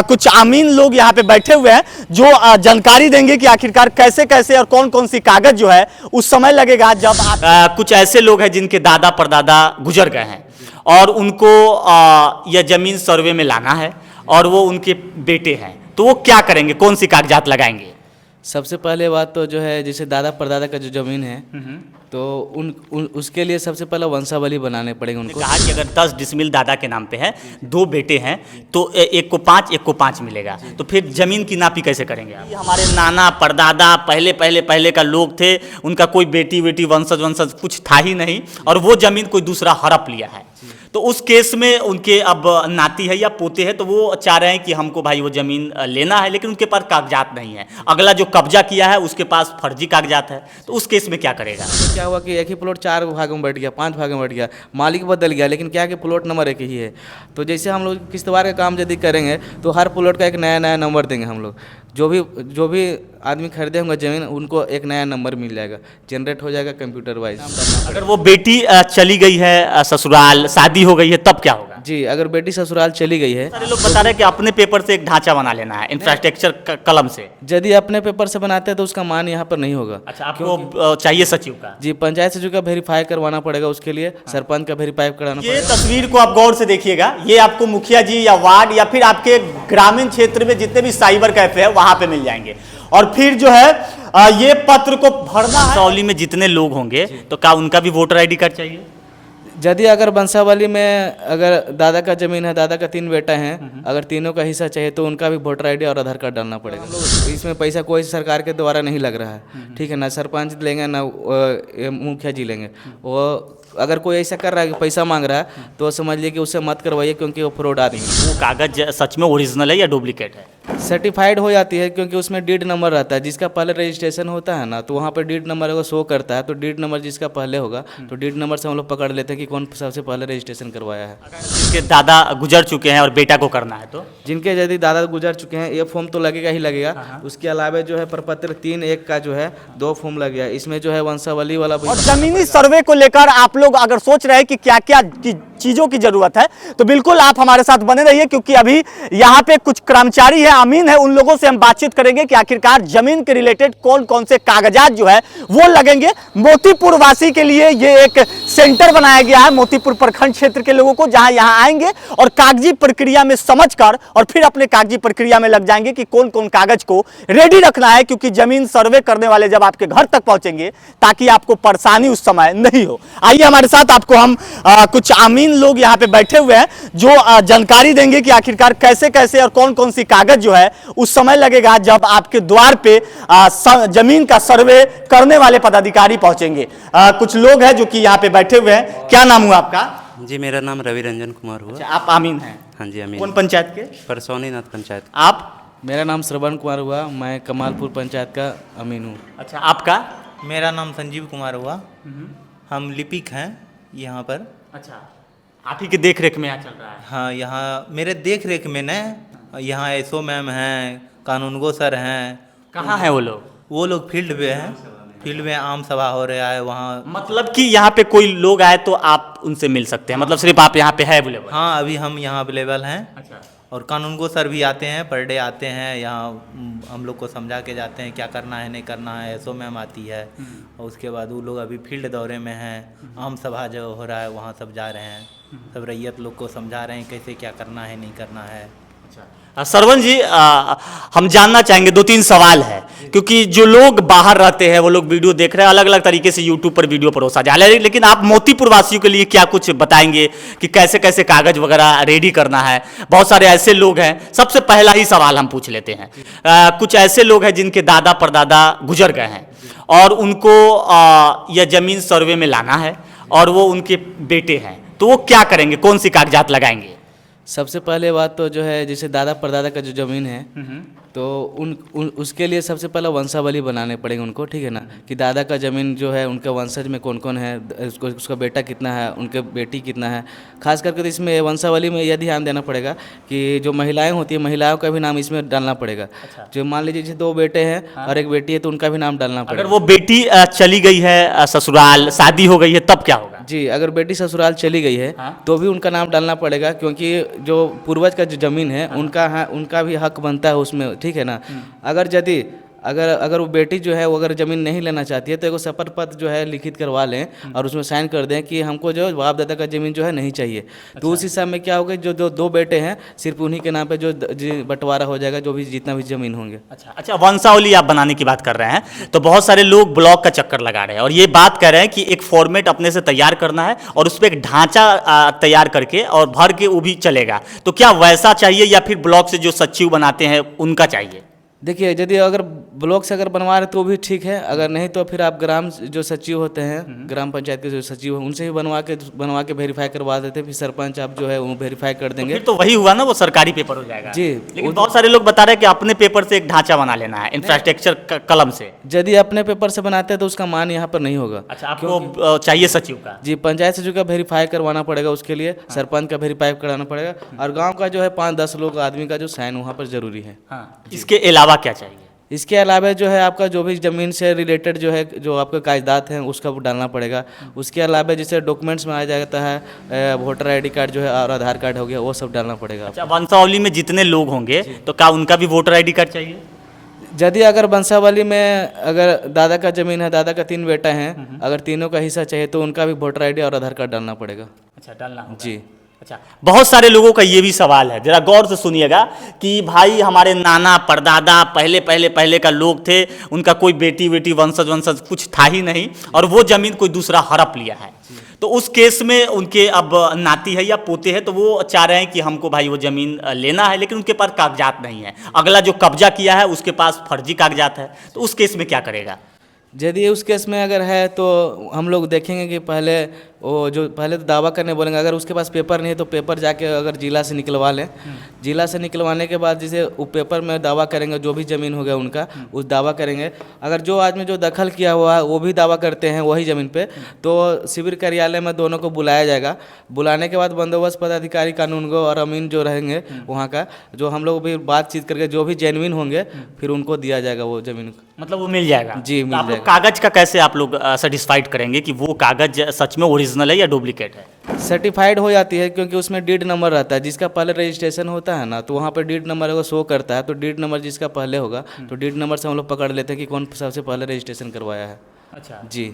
कुछ आमीन लोग यहाँ पे बैठे हुए हैं जो जानकारी देंगे कि आखिरकार कैसे कैसे और कौन कौन सी कागज जो है उस समय लगेगा जब आप कुछ ऐसे लोग हैं जिनके दादा परदादा गुजर गए हैं और उनको यह जमीन सर्वे में लाना है और वो उनके बेटे हैं, तो वो क्या करेंगे, कौन सी कागजात लगाएंगे? सबसे पहले बात तो जो है जैसे दादा परदादा का जो जमीन है तो उसके लिए सबसे पहले वंशावली बनाने पड़ेंगे उनको। कहा कि अगर 10 डिसमिल दादा के नाम पे है, 2 बेटे हैं तो एक को 5 एक को 5 मिलेगा, तो फिर जमीन की नापी कैसे करेंगे आप? हमारे नाना परदादा पहले का लोग थे, उनका कोई बेटी वंशज कुछ था ही नहीं और वो जमीन कोई दूसरा हड़प लिया है, तो उस केस में उनके अब नाती है या पोते हैं तो वो चाह रहे हैं कि हमको भाई वो ज़मीन लेना है, लेकिन उनके पास कागजात नहीं है। अगला जो कब्जा किया है उसके पास फर्जी कागजात है, तो उस केस में क्या करेगा? तो क्या हुआ कि एक ही प्लॉट 4 भागों में बैठ गया, 5 भागों में बैठ गया, मालिक बदल गया, लेकिन क्या कि प्लॉट नंबर एक ही है। तो जैसे हम लोग किश्तवाड़ का काम यदि करेंगे तो हर प्लॉट का एक नया नया नंबर देंगे हम लोग। जो भी आदमी खरीदे होंगे ज़मीन उनको एक नया नंबर मिल जाएगा, जनरेट हो जाएगा कंप्यूटर वाइज। अगर वो बेटी चली गई है ससुराल, शादी हो गई है, तब क्या होगा? जी, अगर बेटी ससुराल चली गई है, सारे लोग बता रहे हैं कि अपने पेपर से एक ढांचा बना लेना है, इंफ्रास्ट्रक्चर कलम से। यदि अपने पेपर से बनाते हैं तो उसका मान यहाँ पर नहीं होगा। अच्छा, आपको चाहिए सचिव का? जी, पंचायत सचिव का वेरीफाई करवाना पड़ेगा, उसके लिए सरपंच का वेरीफाई कराना ये पड़ेगा। तस्वीर को आप गौर से देखिएगा, ये आपको मुखिया जी या वार्ड या फिर आपके ग्रामीण क्षेत्र में जितने भी साइबर कैफे है वहां पे मिल जाएंगे। और फिर जो है ये पत्र को भरना है। सौली में जितने लोग होंगे तो क्या उनका भी वोटर आईडी कार्ड चाहिए? यदि अगर वंशावली में अगर दादा का जमीन है, दादा का 3 बेटा हैं, अगर तीनों का हिस्सा चाहिए तो उनका भी वोटर आईडी और आधार कार्ड डालना पड़ेगा। इसमें पैसा कोई सरकार के द्वारा नहीं लग रहा है, ठीक है ना, सरपंच लेंगे ना मुखिया जी लेंगे। वो अगर कोई ऐसा कर रहा है कि पैसा मांग रहा है तो समझ लीजिए कि उससे मत करवाइए, क्योंकि वो फ्रॉड आदमी है। वो कागज सच में ओरिजिनल है या डुप्लीकेट है? सर्टिफाइड हो जाती है, क्योंकि उसमें डीड नंबर रहता है, जिसका पहले रजिस्ट्रेशन होता है ना तो वहाँ पर डीड नंबर अगर शो करता है तो डीड नंबर जिसका पहले होगा तो डीड नंबर से हम लोग पकड़ लेते हैं कि कौन सबसे पहले रजिस्ट्रेशन करवाया है। जिनके दादा गुजर चुके हैं और बेटा को करना है तो जिनके यदि दादा गुजर चुके हैं ये फॉर्म तो लगेगा ही लगेगा, उसके अलावा जो है प्रपत्र 3(1) का जो है 2 फॉर्म लग गया, इसमें जो है वंशावली वाला। और जमीनी सर्वे को लेकर आप लोग अगर सोच रहे हैं कि क्या क्या चीजों की जरूरत है तो बिल्कुल आप हमारे साथ बने रहिए, क्योंकि अभी यहाँ पे कुछ कर्मचारी है, अमीन है, उन लोगों से हम बातचीत करेंगे कि आखिरकार जमीन के रिलेटेड कौन कौन से कागजात जो है वो लगेंगे। मोतीपुर वासी के लिए ये एक सेंटर बनाया गया है, मोतीपुर प्रखंड क्षेत्र के लोगों को, जहां यहाँ आएंगे और कागजी प्रक्रिया में समझकर और फिर अपने कागजी प्रक्रिया में लग जाएंगे कि कौन कौन कागज को रेडी रखना है, क्योंकि जमीन सर्वे करने वाले जब आपके घर तक पहुंचेंगे ताकि आपको परेशानी उस समय नहीं हो। आइए हमारे साथ, आपको हम कुछ आमीन लोग यहाँ पे बैठे हुए हैं जो जानकारी देंगे कि आखिरकार कैसे कैसे और कौन कौन सी कागज जो है उस समय लगेगा जब आपके द्वार पे जमीन का सर्वे करने वाले पदाधिकारी पहुंचेंगे। कुछ लोग हैं जो कि यहाँ पे बैठे हुए हैं। क्या नाम हुआ आपका? जी, मेरा नाम रवि रंजन कुमार हुआ। अच्छा, आप आमीन हैं? हाँ जी, अमीन। कौन पंचायत के? परसौनीनाथ पंचायत। आप? मेरा नाम श्रवण कुमार हुआ, मैं कमालपुर पंचायत का अमीन हूँ। अच्छा, आपका? मेरा नाम संजीव कुमार हुआ, हम लिपिक हैं यहाँ पर। अच्छा, आप ही के देख रेख में यहाँ चल रहा है? हाँ, यहाँ मेरे देख रेख में न यहाँ एसओ मैम हैं, कानूनगो सर हैं। कहाँ है वो लोग? वो लोग फील्ड पे हैं, फील्ड में आम सभा हो रहा है वहाँ। मतलब कि यहाँ पे कोई लोग आए तो आप उनसे मिल सकते हैं, मतलब सिर्फ आप यहाँ पे है अवेलेबल? हाँ, अभी हम यहाँ अवेलेबल हैं। अच्छा, और कानूनगो सर भी आते हैं, पर डे आते हैं यहाँ, हम लोग को समझा के जाते हैं क्या करना है नहीं करना है। एसओ मैम आती है और उसके बाद वो लोग अभी फील्ड दौरे में हैं, आम सभा जो हो रहा है वहाँ सब जा रहे हैं, सब रैयत लोग को समझा रहे हैं कैसे क्या करना है नहीं करना है। सरवन जी, हम जानना चाहेंगे, 2-3 सवाल है, क्योंकि जो लोग बाहर रहते हैं वो लोग वीडियो देख रहे हैं, अलग अलग तरीके से यूट्यूब पर वीडियो परोसा जा रहा है, लेकिन आप मोतीपुर वासियों के लिए क्या कुछ बताएंगे कि कैसे कैसे कागज वगैरह रेडी करना है? बहुत सारे ऐसे लोग हैं, सबसे पहला ही सवाल हम पूछ लेते हैं। कुछ ऐसे लोग हैं जिनके दादा परदादा गुजर गए हैं और उनको यह जमीन सर्वे में लाना है और वो उनके बेटे हैं, तो वो क्या करेंगे, कौन सी कागजात लगाएंगे? सबसे पहले बात तो जो है जैसे दादा परदादा का जो जमीन है तो उसके लिए सबसे पहले वंशावली बनाने पड़ेंगे उनको, ठीक है ना, कि दादा का ज़मीन जो है उनके वंशज में कौन कौन है, उसका बेटा कितना है, उनके बेटी कितना है। खास करके तो इसमें वंशावली में यह ध्यान देना पड़ेगा कि जो महिलाएं होती है, महिलाओं का भी नाम इसमें डालना पड़ेगा। अच्छा। जो मान लीजिए जैसे 2 बेटे हैं और एक बेटी है तो उनका भी नाम डालना पड़ेगा। अगर वो बेटी चली गई है ससुराल, शादी हो गई है, तब क्या होगा? जी, अगर बेटी ससुराल चली गई है तो भी उनका नाम डालना पड़ेगा, क्योंकि जो पूर्वज का जो ज़मीन है उनका भी हक बनता है उसमें, ठीक है ना। अगर यदि अगर वो बेटी जो है वो अगर ज़मीन नहीं लेना चाहती है तो एक शपथ पत्र जो है लिखित करवा लें और उसमें साइन कर दें कि हमको जो बाप दादा का ज़मीन जो है नहीं चाहिए। तो उस हिसाब में क्या होगा, जो दो बेटे हैं सिर्फ उन्हीं के नाम पे जो बंटवारा हो जाएगा, जो भी जितना भी ज़मीन होंगे। अच्छा, वंशावली आप बनाने की बात कर रहे हैं, तो बहुत सारे लोग ब्लॉग का चक्कर लगा रहे हैं और ये बात कर रहे हैं कि एक फॉर्मेट अपने से तैयार करना है और उस पर एक ढांचा तैयार करके और भर के वो भी चलेगा। तो क्या वैसा चाहिए या फिर ब्लॉग से जो सचिव बनाते हैं उनका चाहिए? देखिए, यदि अगर ब्लॉक से अगर बनवा रहे तो भी ठीक है, अगर नहीं तो फिर आप ग्राम जो सचिव होते हैं, ग्राम पंचायत के जो सचिव हैं, उनसे ही बनवा के वेरीफाई करवा देते हैं। फिर सरपंच आप जो है वो वेरीफाई कर देंगे। फिर तो वही हुआ ना, वो सरकारी पेपर हो जाएगा जी। लेकिन बहुत सारे लोग बता रहे हैं कि अपने पेपर से एक ढांचा बना लेना है, इंफ्रास्ट्रक्चर कलम से। यदि अपने पेपर से बनाते हैं तो उसका मान यहाँ पर नहीं होगा। अच्छा, आपको चाहिए सचिव का? जी, पंचायत सचिव का वेरीफाई करवाना पड़ेगा, उसके लिए सरपंच का वेरीफाई कराना पड़ेगा और गाँव का जो है 5-10 लोग आदमी का जो साइन वहाँ पर जरूरी है। इसके अलावा क्या चाहिए? इसके अलावा जो है आपका जो भी ज़मीन से रिलेटेड जो है जो आपके कागजात हैं उसका डालना पड़ेगा। उसके अलावा जैसे डॉक्यूमेंट्स में आ जाता है वोटर आईडी कार्ड जो है और आधार कार्ड हो गया, वो सब डालना पड़ेगा। अच्छा, वंशावली में जितने लोग होंगे तो क्या उनका भी वोटर आईडी कार्ड चाहिए? यदि अगर वंशावली में अगर दादा का ज़मीन है, दादा का 3 बेटा हैं, अगर तीनों का हिस्सा चाहिए तो उनका भी वोटर आईडी और आधार कार्ड डालना पड़ेगा। अच्छा, डालना होगा। जी। अच्छा, बहुत सारे लोगों का ये भी सवाल है, जरा गौर से सुनिएगा कि भाई हमारे नाना परदादा पहले का लोग थे, उनका कोई बेटी वंशज कुछ था ही नहीं और वो जमीन कोई दूसरा हड़प लिया है। तो उस केस में उनके अब नाती है या पोते हैं, तो वो चाह रहे हैं कि हमको भाई वो जमीन लेना है, लेकिन उनके पास कागजात नहीं है। अगला जो कब्जा किया है उसके पास फर्जी कागजात है, तो उस केस में क्या करेगा? यदि उस केस में अगर है तो हम लोग देखेंगे कि पहले तो दावा करने बोलेंगे। अगर उसके पास पेपर नहीं है तो पेपर जाके अगर जिला से निकलवा लें। जिला से निकलवाने के बाद जिसे वो पेपर में दावा करेंगे, जो भी ज़मीन हो गया उनका उस दावा करेंगे। अगर जो आदमी जो दखल किया हुआ है वो भी दावा करते हैं वही ज़मीन पे, तो शिविर कार्यालय में दोनों को बुलाया जाएगा। बुलाने के बाद बंदोबस्त पदाधिकारी कानूनगो और अमीन जो रहेंगे वहाँ का, जो हम लोग भी बातचीत करके जो भी जेन्युइन होंगे फिर उनको दिया जाएगा वो ज़मीन। मतलब वो मिल जाएगा? जी, मिल जाएगा। कागज का कैसे आप लोग सेटिस्फाइड करेंगे कि वो कागज सच में ओरिजिनल है या डुप्लीकेट है? सर्टिफाइड हो जाती है क्योंकि उसमें डीड नंबर रहता है। जिसका पहले रजिस्ट्रेशन होता है ना, तो वहाँ पे डीड नंबर अगर शो करता है तो डीड नंबर जिसका पहले होगा तो डीड नंबर से हम लोग पकड़ लेते हैं कि कौन सबसे पहले रजिस्ट्रेशन करवाया है। अच्छा जी।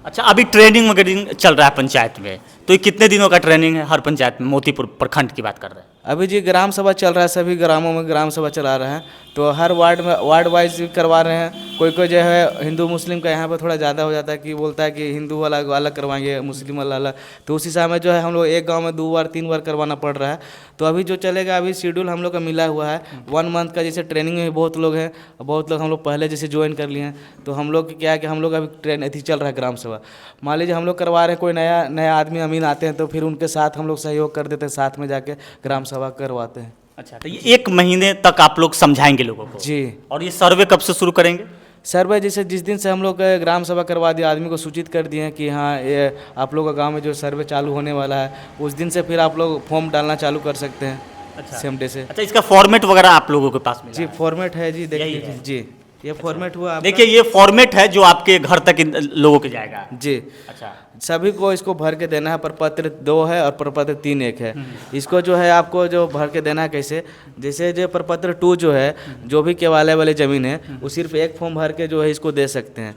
अच्छा, अभी ट्रेनिंग वगैरह चल रहा है पंचायत में, तो ये कितने दिनों का ट्रेनिंग है हर पंचायत में? मोतीपुर प्रखंड की बात कर रहे हैं अभी जी ग्राम सभा चल रहा है, सभी ग्रामों में ग्राम सभा चला रहे हैं, तो हर वार्ड वाइज करवा रहे हैं। कोई जो है हिंदू मुस्लिम का यहाँ पर थोड़ा ज़्यादा हो जाता है कि बोलता है कि हिंदू वाला अलग करवाएंगे, मुस्लिम वाला अलग, तो उस हिसाब में जो है हम लोग एक गांव में 2 बार 3 बार करवाना पड़ रहा है। तो अभी जो चलेगा, अभी शेड्यूल हम लोग का मिला हुआ है 1 मंथ का। जैसे ट्रेनिंग में बहुत लोग हैं, बहुत लोग हम लोग पहले जैसे ज्वाइन कर लिए हैं, तो हम लोग क्या है कि हम लोग अभी अथी चल रहा है ग्राम सभा। मान लीजिए हम लोग करवा रहे हैं, कोई नया आदमी अमीन आते हैं तो फिर उनके साथ हम लोग सहयोग कर देते हैं, साथ में जाके ग्राम सभा करवाते हैं। अच्छा, तो ये 1 महीने तक आप लोग समझाएंगे लोगों को? जी। और ये सर्वे कब से शुरू करेंगे? सर्वे जैसे जिस दिन से हम लोग ग्राम सभा करवा दिया, आदमी को सूचित कर दिए हैं कि हाँ ये आप लोग का गांव में जो सर्वे चालू होने वाला है, उस दिन से फिर आप लोग फॉर्म डालना चालू कर सकते हैं। अच्छा, सेम डे से। अच्छा, इसका फॉर्मेट वगैरह आप लोगों के पास मिला जी, है? फॉर्मेट है जी, देख यही लीजिए। है? जी, ये फॉर्मेट हुआ आपका। देखिए, ये फॉर्मेट है जो आपके घर तक लोगों के जाएगा। जी। अच्छा, सभी को इसको भर के देना है। प्रपत्र 2 है और प्रपत्र 3 एक है। इसको जो है आपको जो भर के देना है कैसे, जैसे जो प्रपत्र 2 जो है, जो भी केवाले वाले ज़मीन है वो सिर्फ एक फॉर्म भर के जो है इसको दे सकते हैं।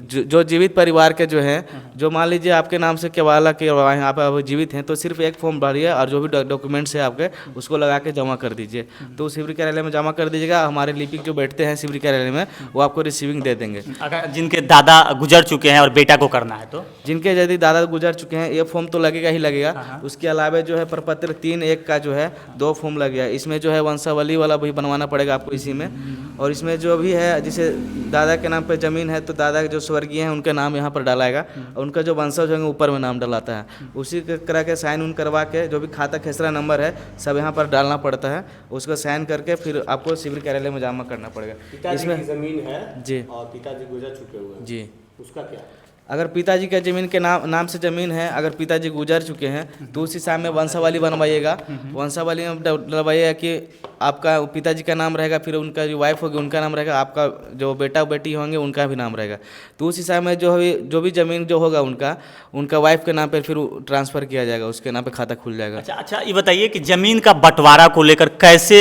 जो जीवित परिवार के जो है, जो मान लीजिए आपके नाम से केवाला के आप जीवित हैं, तो सिर्फ एक फॉर्म भरिए और जो भी डॉक्यूमेंट्स है आपके उसको लगा के जमा कर दीजिए। तो शिविर कार्यालय में जमा कर दीजिएगा। हमारे लिपिक जो बैठते हैं शिविर कार्यालय में वो आपको रिसीविंग दे देंगे। अगर जिनके दादा गुजर चुके हैं और बेटा को करना है तो? जिनके यदि दादा गुजर चुके हैं, ये फॉर्म तो लगेगा ही लगेगा। उसके अलावा जो है प्रपत्र 3 एक का जो है 2 फॉर्म लगेगा। इसमें जो है वंशावली वाला भी बनवाना पड़ेगा आपको इसी में। और इसमें जो भी है, जैसे दादा के नाम पे ज़मीन है तो दादा के जो स्वर्गीय हैं उनके नाम यहाँ पर डालाएगा और उनका जो वंशज होंगे ऊपर में नाम डलाता है। उसी तरह के साइन उन करवा के जो भी खाता खेसरा नंबर है सब यहाँ पर डालना पड़ता है। उसको साइन करके फिर आपको शिविर कार्यालय में जमा करना पड़ेगा। पिताजी की जमीन है जी और पिताजी गुजर चुके हुए हैं, जी, उसका क्या? अगर पिताजी का ज़मीन के नाम से ज़मीन है, अगर पिताजी गुजर चुके हैं तो उस हिसाब में वंशावली बनवाइएगा। वंशावली में डलवाइएगा कि आपका पिताजी का नाम रहेगा, फिर उनका जो वाइफ होगी उनका नाम रहेगा, आपका जो बेटा बेटी होंगे उनका भी नाम रहेगा। तो उस हिसाब में जो भी ज़मीन जो होगा उनका वाइफ के नाम पर फिर ट्रांसफ़र किया जाएगा, उसके नाम पर खाता खुल जाएगा। अच्छा, ये बताइए कि ज़मीन का बंटवारा को लेकर कैसे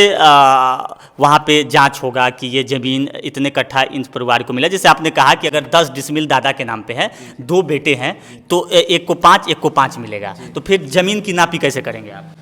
वहाँ पे जांच होगा कि ये ज़मीन इतने कट्ठा इन परिवार को मिला? जैसे आपने कहा कि अगर 10 डिसमिल दादा के नाम पे है, 2 बेटे हैं, तो एक को 5 मिलेगा, तो फिर ज़मीन की नापी कैसे करेंगे आप?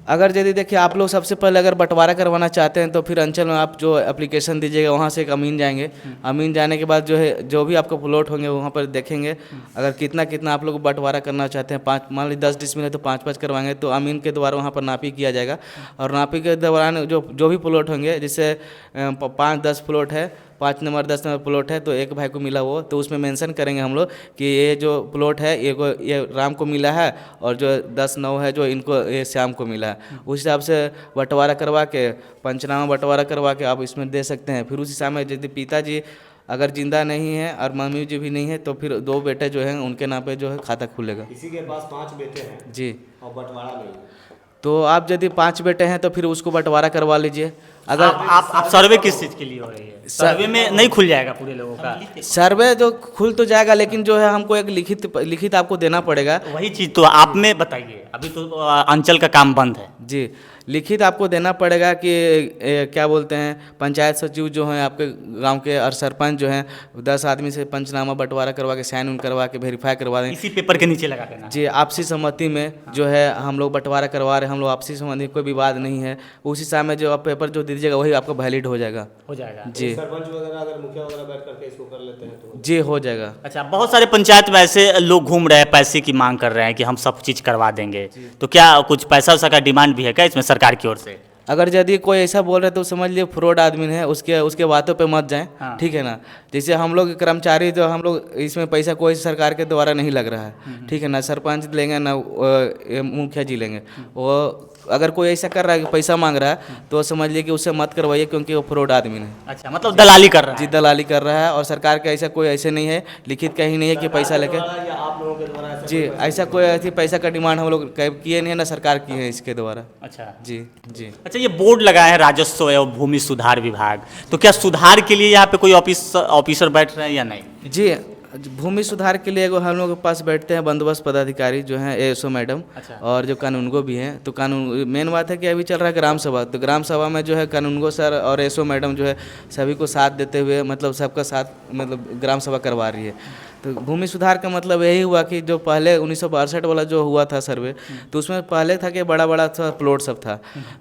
अगर यदि देखिए आप लोग सबसे पहले अगर बंटवारा करवाना चाहते हैं तो फिर अंचल में आप जो एप्लीकेशन दीजिएगा वहाँ से एक अमीन जाएंगे। अमीन जाने के बाद जो है जो भी आपका प्लॉट होंगे वहाँ पर देखेंगे, अगर कितना आप लोग बंटवारा करना चाहते हैं, 5 मान लीजिए 10 डिसमिल है तो 5 करवाएंगे, तो अमीन के द्वारा वहाँ पर नापी किया जाएगा। और नापी के दौरान जो भी प्लॉट होंगे, जैसे 5-10 प्लॉट है, 5 नंबर 10 नंबर प्लॉट है, तो एक भाई को मिला वो, तो उसमें मेंशन करेंगे हम लोग कि ये जो प्लॉट है ये राम को मिला है, और जो 10-9 है जो इनको ये श्याम को मिला है। उस हिसाब से बंटवारा करवा के, पंचनामा बंटवारा करवा के आप इसमें दे सकते हैं। फिर उस हिसाब में यदि पिताजी अगर जिंदा नहीं है और मम्मी जी भी नहीं है तो फिर 2 बेटे जो हैं उनके नाम पे जो है खाता खुलेगा। किसी के पास 5 बेटे हैं जी, और बंटवारा नहीं, तो आप यदि 5 बेटे हैं तो फिर उसको बंटवारा करवा लीजिए। अगर आप सर्वे किस चीज़ के लिए हो रही है? सर्वे में नहीं खुल जाएगा पूरे लोगों का? सर्वे जो खुल तो जाएगा, लेकिन जो है हमको एक लिखित आपको देना पड़ेगा। वही चीज़ तो आप में बताइए, अभी तो अंचल का काम बंद है। जी, लिखित आपको देना पड़ेगा कि क्या बोलते हैं, पंचायत सचिव जो हैं आपके गांव के और सरपंच जो हैं 10 आदमी से पंचनामा बंटवारा करवा के साइन उन करवा के वेरीफाई करवा दें। इसी पेपर के नीचे लगा देना। जी, आपसी सहमति में जो है हम लोग बंटवारा करवा रहे हैं, हम लोग आपसी सहमति, कोई विवाद नहीं है। उस हिसाब में जो आप पेपर जो दीजिएगा वही आपका वैलिड हो जाएगा। जी, सरपंच वगैरह अगर मुखिया वगैरह बैठ करके इसको कर लेते हैं तो जी हो जाएगा। अच्छा, बहुत सारे पंचायत में ऐसे लोग घूम रहे हैं, पैसे की मांग कर रहे हैं कि हम सब चीज़ करवा देंगे, तो क्या कुछ पैसा वैसा का डिमांड भी है क्या इसमें सरकार की ओर से? अगर यदि कोई ऐसा बोल रहे तो समझ लिए फ्रॉड आदमी है, उसके बातों पे मत जाएं। हाँ। ठीक है ना, जैसे हम लोग कर्मचारी जो हम लोग इसमें पैसा कोई सरकार के द्वारा नहीं लग रहा है। ठीक है ना, सरपंच लेंगे ना मुखिया जी लेंगे। वो अगर कोई ऐसा कर रहा है कि पैसा मांग रहा है तो समझ लिए कि उससे मत करवाइए, क्योंकि वो फ्रॉड आदमी है। अच्छा, मतलब दलाली कर रहा जी, है। दलाली कर रहा है, और सरकार का ऐसा कोई ऐसे नहीं है, लिखित कहीं नहीं है कि पैसा लेके। या आप लोगों के द्वारा ऐसा जी, ऐसा कोई ऐसी पैसा का डिमांड हम लोग किए नहीं है, ना सरकार की है इसके द्वारा। अच्छा जी जी। अच्छा, ये बोर्ड लगाए हैं राजस्व एवं भूमि सुधार विभाग, तो क्या सुधार के लिए यहाँ पे कोई ऑफिसर बैठ रहे हैं या नहीं? जी, भूमि सुधार के लिए हम लोग के पास बैठते हैं बंदोबस्त पदाधिकारी जो हैं एएसओ मैडम। अच्छा। और जो कानूनगो भी हैं, तो कानून मेन बात है कि अभी चल रहा है ग्राम सभा, तो ग्राम सभा में जो है कानूनगो सर और एएसओ मैडम जो है सभी को साथ देते हुए, मतलब सबका साथ, मतलब ग्राम सभा करवा रही है। तो भूमि सुधार का मतलब यही हुआ कि जो पहले 1962 वाला जो हुआ था सर्वे, तो उसमें पहले था कि बड़ा बड़ा सा प्लॉट सब था।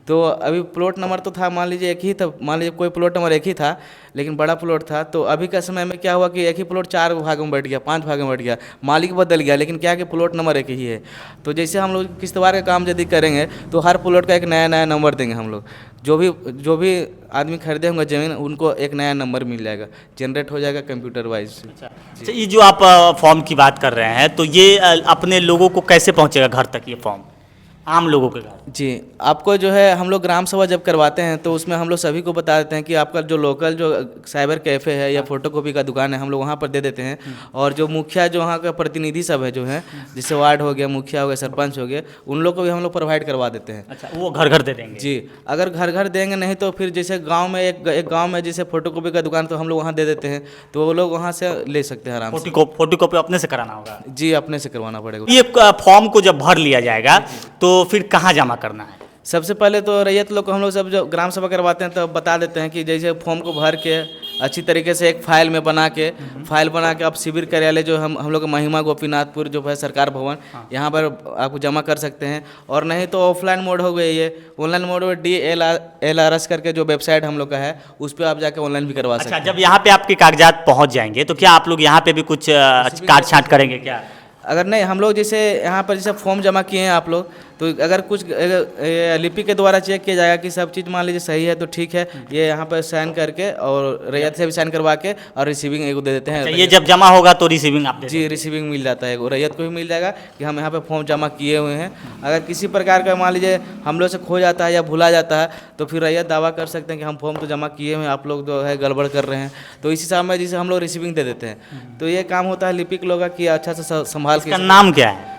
तो अभी प्लॉट नंबर तो था, मान लीजिए एक ही था, मान लीजिए कोई प्लॉट नंबर एक ही था, लेकिन बड़ा प्लॉट था। तो अभी का समय में क्या हुआ कि एक ही प्लॉट 4 भागों में बैठ गया, 5 भागों में बैठ गया, मालिक बदल गया, लेकिन क्या कि प्लॉट नंबर एक ही है। तो जैसे हम लोग किश्तवाड़ का काम यदि करेंगे तो हर प्लॉट का एक नया नया नंबर देंगे हम लोग। जो भी आदमी खरीदे होंगे ज़मीन, उनको एक नया नंबर मिल जाएगा, जनरेट हो जाएगा कंप्यूटर वाइज। अच्छा, ये जो आप फॉर्म की बात कर रहे हैं, तो ये अपने लोगों को कैसे पहुंचेगा घर तक ये फॉर्म, आम लोगों के घर? जी, आपको जो है हम लोग ग्राम सभा जब करवाते हैं तो उसमें हम लोग सभी को बता देते हैं कि आपका जो लोकल जो साइबर कैफ़े है या फोटोकॉपी का दुकान है, हम लोग वहाँ पर दे देते हैं। और जो मुखिया जो वहाँ का प्रतिनिधि सब है जो है, जैसे वार्ड हो गया, मुखिया हो गया, सरपंच हो गया, उन लोग को भी हम लोग प्रोवाइड करवा देते हैं। अच्छा, वो घर घर दे देंगे? जी, अगर घर घर देंगे नहीं तो फिर जैसे गांव में एक गांव में जैसे फोटोकॉपी का दुकान, तो हम लोग वहाँ दे देते हैं, तो वो लोग वहाँ से ले सकते हैं आराम से। फोटोकॉपी अपने से कराना होगा? जी, अपने से करवाना पड़ेगा। ये फॉर्म को जब भर लिया जाएगा तो फिर कहाँ जमा करना है? सबसे पहले तो रैयत लोग को हम लोग सब जो ग्राम सभा करवाते हैं तो बता देते हैं कि जैसे फॉर्म को भर के अच्छी तरीके से एक फाइल में बना के आप शिविर कार्यालय जो हम लोग महिमा गोपीनाथपुर जो है सरकार भवन, यहाँ पर आपको जमा कर सकते हैं। और नहीं तो ऑफलाइन मोड हो गई है, ऑनलाइन मोड में DLRS करके जो वेबसाइट हम लोग का है, उस पर आप जाकर ऑनलाइन भी करवा सकते हैं। अच्छा, जब यहाँ पे आपके कागजात पहुँच जाएंगे तो क्या आप लोग यहाँ पे भी कुछ काट छाँट करेंगे क्या? अगर नहीं, हम लोग जैसे यहाँ पर जैसे फॉर्म जमा किए हैं आप लोग, तो अगर कुछ लिपि के द्वारा चेक किया जाएगा कि सब चीज़ मान लीजिए सही है तो ठीक है, ये यहाँ पर साइन करके और रैयत से भी साइन करवा के और रिसीविंग एगो दे देते हैं। ये जब जमा होगा तो रिसीविंग आप जी रिसीविंग मिल जाता है, रैयत को भी मिल जाएगा कि हम यहाँ पे फॉर्म जमा किए हुए हैं। अगर किसी प्रकार का मान लीजिए हम लोग से खो जाता है या भुला जाता है तो फिर रैयत दावा कर सकते हैं कि हम फॉर्म तो जमा किए हुए हैं, आप लोग जो है गड़बड़ कर रहे हैं, तो इसी समय जिसे हम लोग रिसीविंग दे देते हैं। तो ये काम होता है लिपिक लोगों का कि अच्छा से संभाल के। इसका नाम क्या है?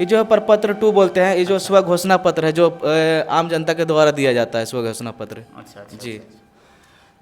ये जो है प्रपत्र 2 बोलते हैं, ये जो स्व घोषणा पत्र है जो आम जनता के द्वारा दिया जाता है, स्व घोषणा पत्र। अच्छा जी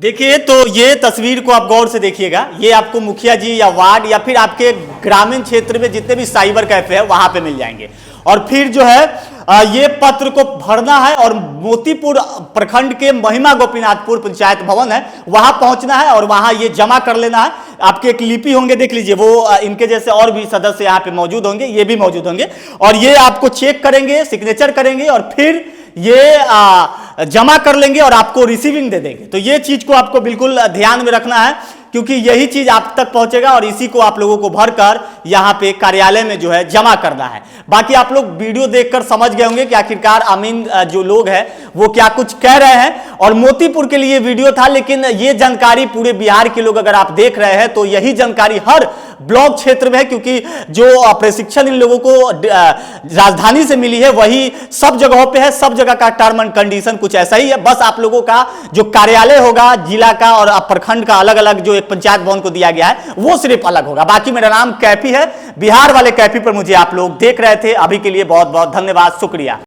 देखिए, तो ये तस्वीर को आप गौर से देखिएगा, ये आपको मुखिया जी या वार्ड या फिर आपके ग्रामीण क्षेत्र में जितने भी साइबर कैफे है वहां पे मिल जाएंगे। और फिर जो है ये पत्र को भरना है और मोतीपुर प्रखंड के महिमा गोपीनाथपुर पंचायत भवन है वहां पहुंचना है और वहां ये जमा कर लेना है। आपके एक लिपि होंगे, देख लीजिए, वो इनके जैसे और भी सदस्य यहाँ पे मौजूद होंगे, ये भी मौजूद होंगे और ये आपको चेक करेंगे, सिग्नेचर करेंगे और फिर ये जमा कर लेंगे और आपको रिसीविंग दे देंगे। तो ये चीज को आपको बिल्कुल ध्यान में रखना है क्योंकि यही चीज आप तक पहुंचेगा और इसी को आप लोगों को भरकर यहाँ पे कार्यालय में जो है जमा करना है। बाकी आप लोग वीडियो देखकर समझ गए होंगे कि आखिरकार अमीन जो लोग हैं वो क्या कुछ कह रहे हैं और मोतीपुर के लिए वीडियो था, लेकिन ये जानकारी पूरे बिहार के लोग अगर आप देख रहे हैं तो यही जानकारी हर ब्लॉक क्षेत्र में है क्योंकि जो प्रशिक्षण इन लोगों को राजधानी से मिली है वही सब जगहों पे है। सब जगह का टर्म एंड कंडीशन कुछ ऐसा ही है, बस आप लोगों का जो कार्यालय होगा जिला का और प्रखंड का अलग अलग जो एक पंचायत भवन को दिया गया है वो सिर्फ अलग होगा। बाकी मेरा नाम कैफी है, बिहार वाले कैफी पर मुझे आप लोग देख रहे थे। अभी के लिए बहुत बहुत धन्यवाद, शुक्रिया।